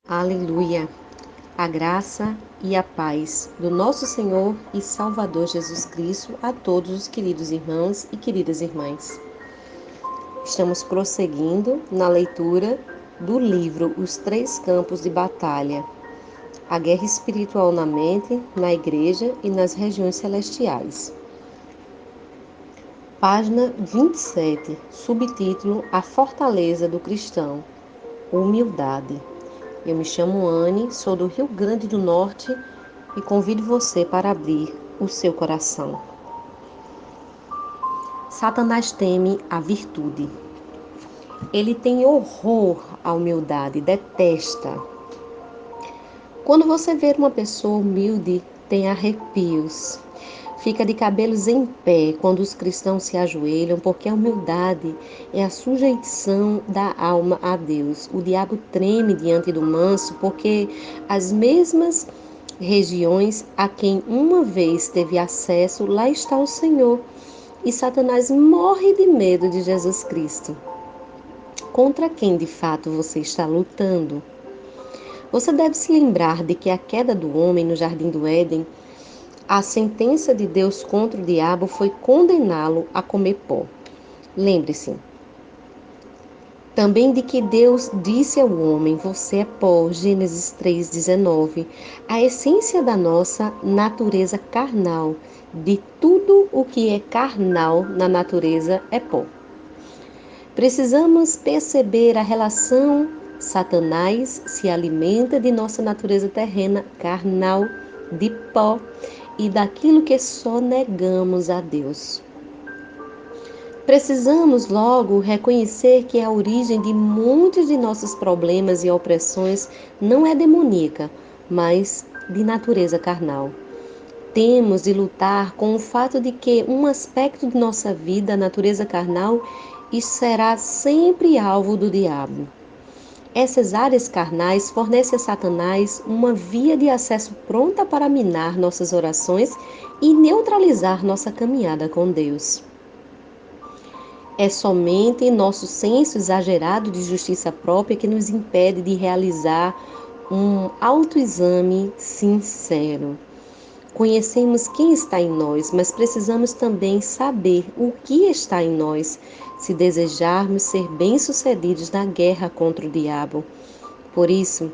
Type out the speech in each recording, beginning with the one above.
Aleluia! A graça e a paz do nosso Senhor e Salvador Jesus Cristo a todos os queridos irmãos e queridas irmãs. Estamos prosseguindo na leitura do livro Os Três Campos de Batalha, a guerra espiritual na mente, na igreja e nas regiões celestiais. Página 27, subtítulo A Fortaleza do Cristão, Humildade. Eu me chamo Anne, sou do Rio Grande do Norte e convido você para abrir o seu coração. Satanás teme a virtude. Ele tem horror à humildade, detesta. Quando você vê uma pessoa humilde, tem arrepios. Fica de cabelos em pé quando os cristãos se ajoelham, porque a humildade é a sujeição da alma a Deus. O diabo treme diante do manso, porque as mesmas regiões a quem uma vez teve acesso, lá está o Senhor. E Satanás morre de medo de Jesus Cristo. Contra quem de fato você está lutando? Você deve se lembrar de que a queda do homem no jardim do Éden, a sentença de Deus contra o diabo foi condená-lo a comer pó. Lembre-se também de que Deus disse ao homem: você é pó, Gênesis 3,19. A essência da nossa natureza carnal, de tudo o que é carnal na natureza, é pó. Precisamos perceber a relação. Satanás se alimenta de nossa natureza terrena, carnal, de pó e daquilo que só negamos a Deus. Precisamos logo reconhecer que a origem de muitos de nossos problemas e opressões não é demoníaca, mas de natureza carnal. Temos de lutar com o fato de que um aspecto de nossa vida, a natureza carnal, será sempre alvo do diabo. Essas áreas carnais fornecem a Satanás uma via de acesso pronta para minar nossas orações e neutralizar nossa caminhada com Deus. É somente nosso senso exagerado de justiça própria que nos impede de realizar um autoexame sincero. Conhecemos quem está em nós, mas precisamos também saber o que está em nós, se desejarmos ser bem-sucedidos na guerra contra o diabo. Por isso,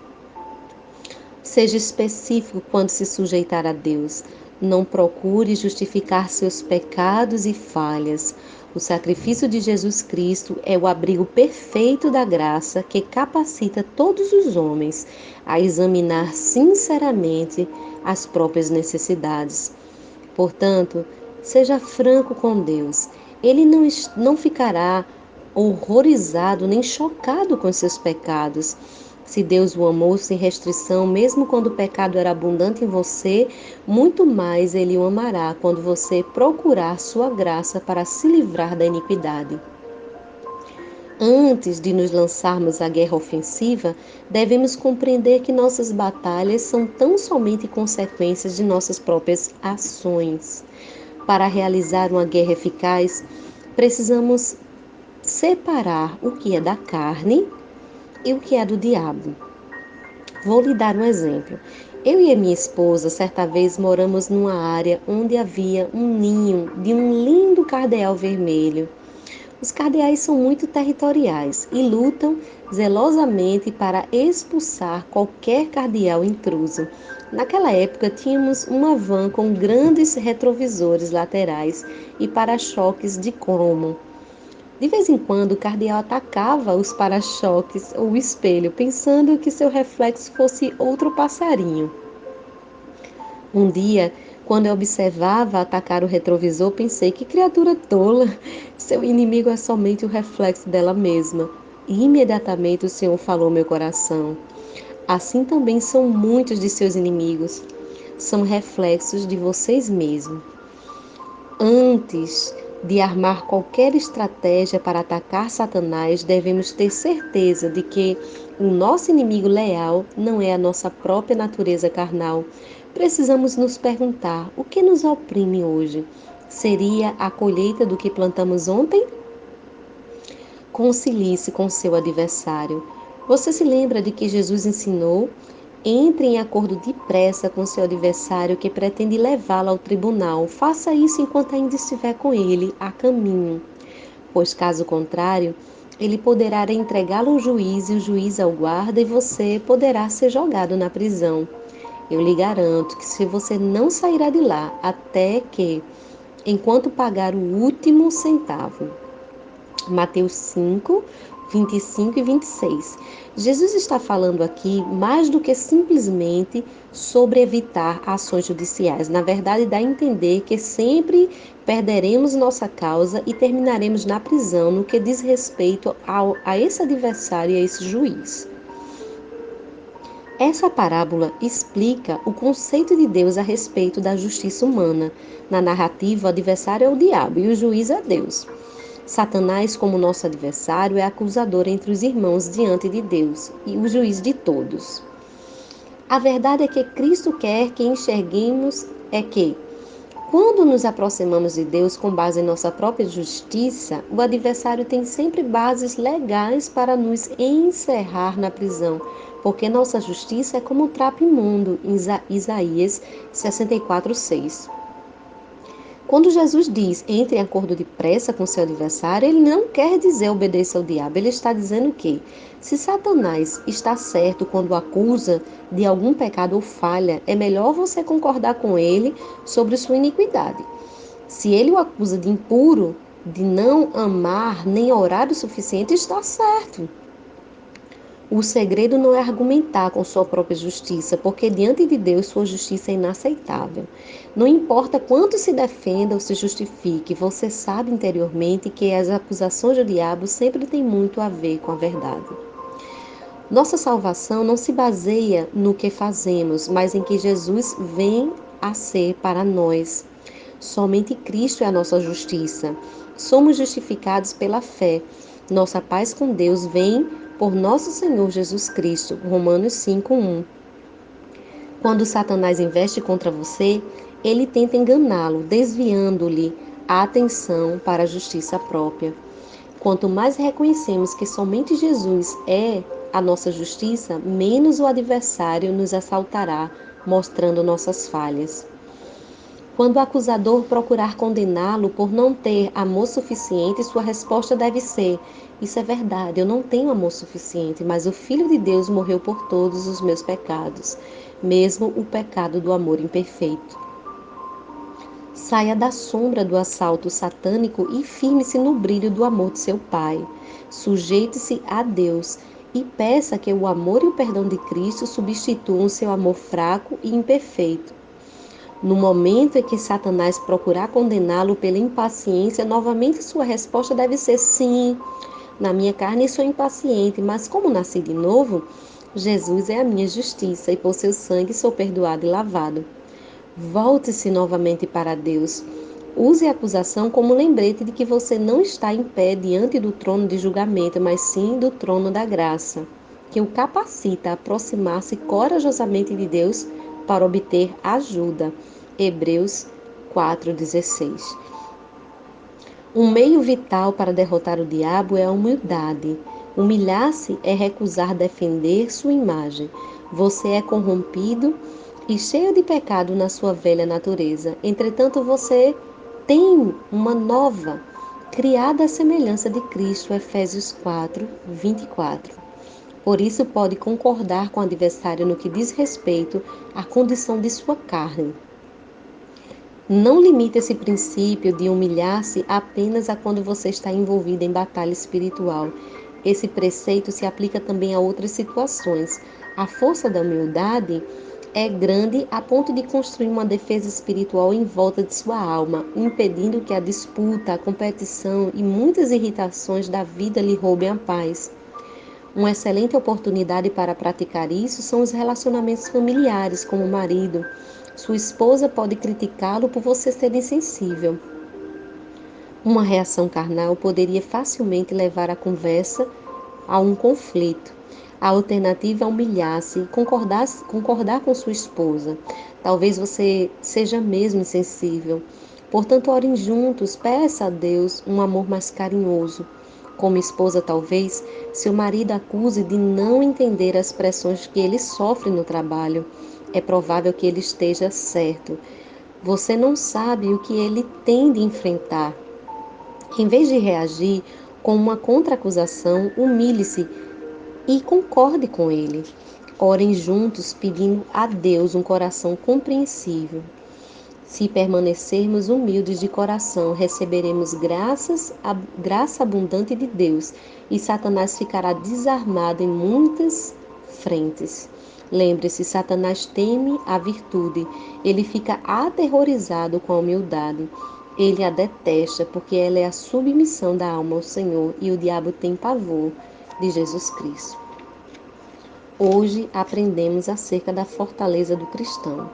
seja específico quando se sujeitar a Deus. Não procure justificar seus pecados e falhas. O sacrifício de Jesus Cristo é o abrigo perfeito da graça que capacita todos os homens a examinar sinceramente as próprias necessidades. Portanto, seja franco com Deus. Ele não ficará horrorizado nem chocado com seus pecados. Se Deus o amou sem restrição, mesmo quando o pecado era abundante em você, muito mais Ele o amará quando você procurar sua graça para se livrar da iniquidade. Antes de nos lançarmos à guerra ofensiva, devemos compreender que nossas batalhas são tão somente consequências de nossas próprias ações. Para realizar uma guerra eficaz, precisamos separar o que é da carne e o que é do diabo. Vou lhe dar um exemplo. Eu e a minha esposa, certa vez, moramos numa área onde havia um ninho de um lindo cardeal vermelho. Os cardeais são muito territoriais e lutam zelosamente para expulsar qualquer cardeal intruso. Naquela época, tínhamos uma van com grandes retrovisores laterais e para-choques de cromo. De vez em quando, o cardeal atacava os para-choques ou o espelho, pensando que seu reflexo fosse outro passarinho. Um dia, quando eu observava atacar o retrovisor, pensei: que criatura tola! Seu inimigo é somente o reflexo dela mesma. E imediatamente o Senhor falou ao meu coração: assim também são muitos de seus inimigos. São reflexos de vocês mesmos. Antes de armar qualquer estratégia para atacar Satanás, devemos ter certeza de que o nosso inimigo leal não é a nossa própria natureza carnal. Precisamos nos perguntar: o que nos oprime hoje? Seria a colheita do que plantamos ontem? Concilie-se com seu adversário. Você se lembra de que Jesus ensinou? Entre em acordo depressa com seu adversário que pretende levá-lo ao tribunal. Faça isso enquanto ainda estiver com ele, a caminho, pois caso contrário, ele poderá entregá-lo ao juiz e o juiz ao guarda e você poderá ser jogado na prisão. Eu lhe garanto que se você não sairá de lá até que, enquanto pagar o último centavo. Mateus 5, 25 e 26. Jesus está falando aqui mais do que simplesmente sobre evitar ações judiciais. Na verdade, dá a entender que sempre perderemos nossa causa e terminaremos na prisão no que diz respeito a esse adversário e a esse juiz. Essa parábola explica o conceito de Deus a respeito da justiça humana. Na narrativa, o adversário é o diabo e o juiz é Deus. Satanás, como nosso adversário, é acusador entre os irmãos diante de Deus e o juiz de todos. A verdade é que Cristo quer que enxerguemos é que, quando nos aproximamos de Deus com base em nossa própria justiça, o adversário tem sempre bases legais para nos encerrar na prisão, porque nossa justiça é como um trapo imundo, em Isaías 64:6. Quando Jesus diz entre em acordo depressa com seu adversário, ele não quer dizer obedeça ao diabo. Ele está dizendo que, se Satanás está certo quando acusa de algum pecado ou falha, é melhor você concordar com ele sobre sua iniquidade. Se ele o acusa de impuro, de não amar nem orar o suficiente, está certo. O segredo não é argumentar com sua própria justiça, porque diante de Deus sua justiça é inaceitável. Não importa quanto se defenda ou se justifique, você sabe interiormente que as acusações do diabo sempre têm muito a ver com a verdade. Nossa salvação não se baseia no que fazemos, mas em que Jesus vem a ser para nós. Somente Cristo é a nossa justiça. Somos justificados pela fé. Nossa paz com Deus vem por nosso Senhor Jesus Cristo. Romanos 5:1. Quando Satanás investe contra você, ele tenta enganá-lo, desviando-lhe a atenção para a justiça própria. Quanto mais reconhecemos que somente Jesus é a nossa justiça, menos o adversário nos assaltará, mostrando nossas falhas. Quando o acusador procurar condená-lo por não ter amor suficiente, sua resposta deve ser: isso é verdade, eu não tenho amor suficiente, mas o Filho de Deus morreu por todos os meus pecados, mesmo o pecado do amor imperfeito. Saia da sombra do assalto satânico e firme-se no brilho do amor de seu Pai. Sujeite-se a Deus e peça que o amor e o perdão de Cristo substituam seu amor fraco e imperfeito. No momento em que Satanás procurar condená-lo pela impaciência, novamente sua resposta deve ser sim. Na minha carne sou impaciente, mas como nasci de novo, Jesus é a minha justiça e por seu sangue sou perdoado e lavado. Volte-se novamente para Deus. Use a acusação como lembrete de que você não está em pé diante do trono de julgamento, mas sim do trono da graça, que o capacita a aproximar-se corajosamente de Deus para obter ajuda. Hebreus 4:16. Um meio vital para derrotar o diabo é a humildade. Humilhar-se é recusar defender sua imagem. Você é corrompido e cheio de pecado na sua velha natureza. Entretanto, você tem uma nova, criada à semelhança de Cristo. Efésios 4:24. Por isso pode concordar com o adversário no que diz respeito à condição de sua carne. Não limite esse princípio de humilhar-se apenas a quando você está envolvido em batalha espiritual. Esse preceito se aplica também a outras situações. A força da humildade é grande a ponto de construir uma defesa espiritual em volta de sua alma, impedindo que a disputa, a competição e muitas irritações da vida lhe roubem a paz. Uma excelente oportunidade para praticar isso são os relacionamentos familiares, como o marido. Sua esposa pode criticá-lo por você ser insensível. Uma reação carnal poderia facilmente levar a conversa a um conflito. A alternativa é humilhar-se e concordar com sua esposa. Talvez você seja mesmo insensível. Portanto, orem juntos, peça a Deus um amor mais carinhoso. Como esposa, talvez, seu marido acuse de não entender as pressões que ele sofre no trabalho. É provável que ele esteja certo. Você não sabe o que ele tem de enfrentar. Em vez de reagir com uma contra-acusação, humilhe-se e concorde com ele. Orem juntos, pedindo a Deus um coração compreensível. Se permanecermos humildes de coração, receberemos graça abundante de Deus, e Satanás ficará desarmado em muitas frentes. Lembre-se, Satanás teme a virtude, ele fica aterrorizado com a humildade. Ele a detesta, porque ela é a submissão da alma ao Senhor, e o diabo tem pavor de Jesus Cristo. Hoje aprendemos acerca da fortaleza do cristão,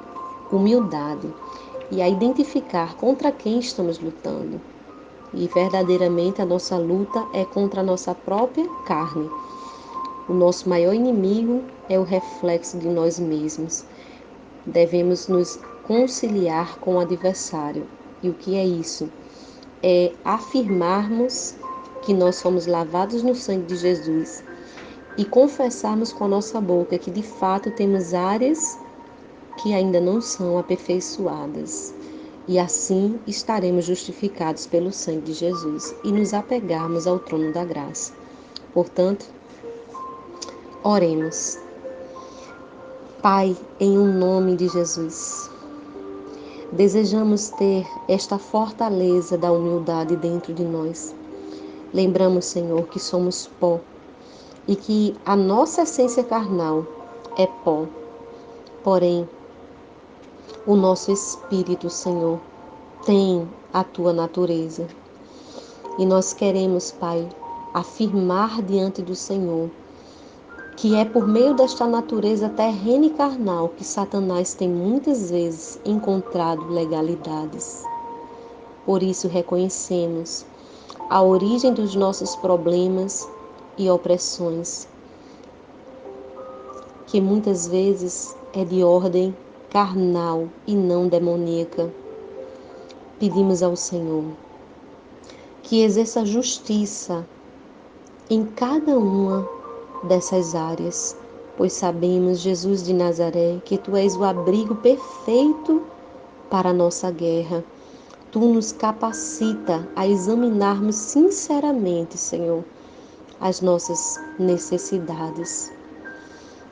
humildade, e a identificar contra quem estamos lutando. E verdadeiramente a nossa luta é contra a nossa própria carne. O nosso maior inimigo é o reflexo de nós mesmos. Devemos nos conciliar com o adversário. E o que é isso? É afirmarmos que nós somos lavados no sangue de Jesus e confessarmos com a nossa boca que de fato temos áreas que ainda não são aperfeiçoadas. E assim estaremos justificados pelo sangue de Jesus e nos apegarmos ao trono da graça. Portanto, oremos. Pai, em um nome de Jesus, desejamos ter esta fortaleza da humildade dentro de nós. Lembramos, Senhor, que somos pó e que a nossa essência carnal é pó. Porém, o nosso espírito, Senhor, tem a tua natureza. E nós queremos, Pai, afirmar diante do Senhor que é por meio desta natureza terrena e carnal que Satanás tem muitas vezes encontrado legalidades. Por isso reconhecemos a origem dos nossos problemas e opressões, que muitas vezes é de ordem carnal e não demoníaca. Pedimos ao Senhor que exerça justiça em cada uma dessas áreas, pois sabemos, Jesus de Nazaré, que Tu és o abrigo perfeito para a nossa guerra. Tu nos capacita a examinarmos sinceramente, Senhor, as nossas necessidades.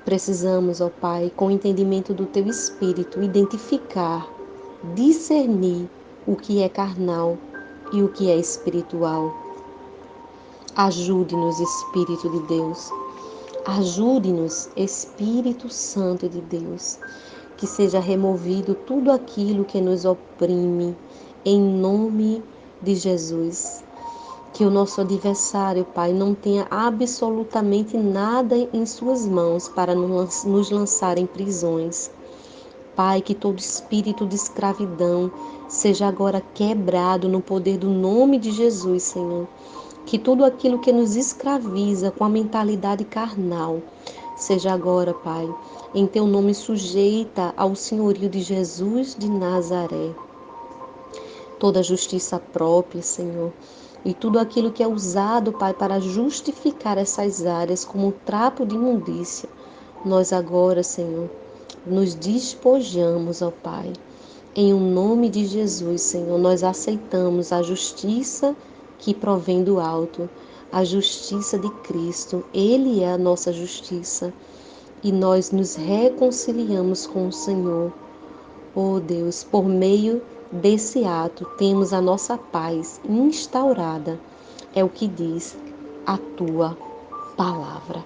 Precisamos, ó Pai, com o entendimento do Teu Espírito, identificar, discernir o que é carnal e o que é espiritual. Ajude-nos, Espírito de Deus. Ajude-nos, Espírito Santo de Deus, que seja removido tudo aquilo que nos oprime, em nome de Jesus. Que o nosso adversário, Pai, não tenha absolutamente nada em suas mãos para nos lançar em prisões. Pai, que todo espírito de escravidão seja agora quebrado no poder do nome de Jesus, Senhor. Que tudo aquilo que nos escraviza com a mentalidade carnal seja agora, Pai, em Teu nome sujeita ao senhorio de Jesus de Nazaré. Toda justiça própria, Senhor, e tudo aquilo que é usado, Pai, para justificar essas áreas como trapo de imundícia, nós agora, Senhor, nos despojamos, ó Pai. Em um nome de Jesus, Senhor, nós aceitamos a justiça que provém do alto, a justiça de Cristo. Ele é a nossa justiça e nós nos reconciliamos com o Senhor. Oh Deus, por meio desse ato temos a nossa paz instaurada. É o que diz a tua palavra.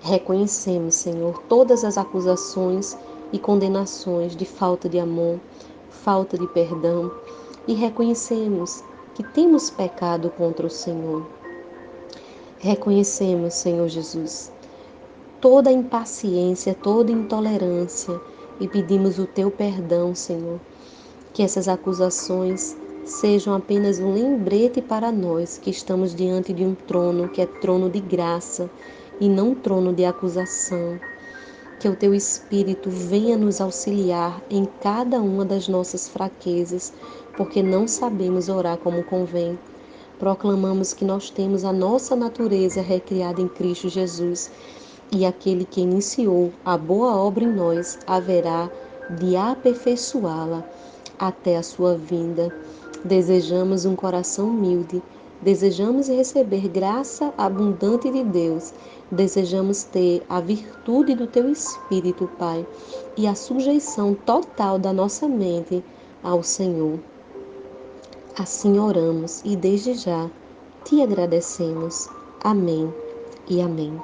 Reconhecemos, Senhor, todas as acusações e condenações de falta de amor, falta de perdão, e reconhecemos que temos pecado contra o Senhor. Reconhecemos, Senhor Jesus, toda impaciência, toda intolerância e pedimos o teu perdão, Senhor. Que essas acusações sejam apenas um lembrete para nós que estamos diante de um trono que é trono de graça e não trono de acusação. Que o Teu Espírito venha nos auxiliar em cada uma das nossas fraquezas, porque não sabemos orar como convém. Proclamamos que nós temos a nossa natureza recriada em Cristo Jesus e aquele que iniciou a boa obra em nós haverá de aperfeiçoá-la até a sua vinda. Desejamos um coração humilde, desejamos receber graça abundante de Deus, desejamos ter a virtude do Teu Espírito, Pai, e a sujeição total da nossa mente ao Senhor. Assim oramos e desde já te agradecemos. Amém e amém.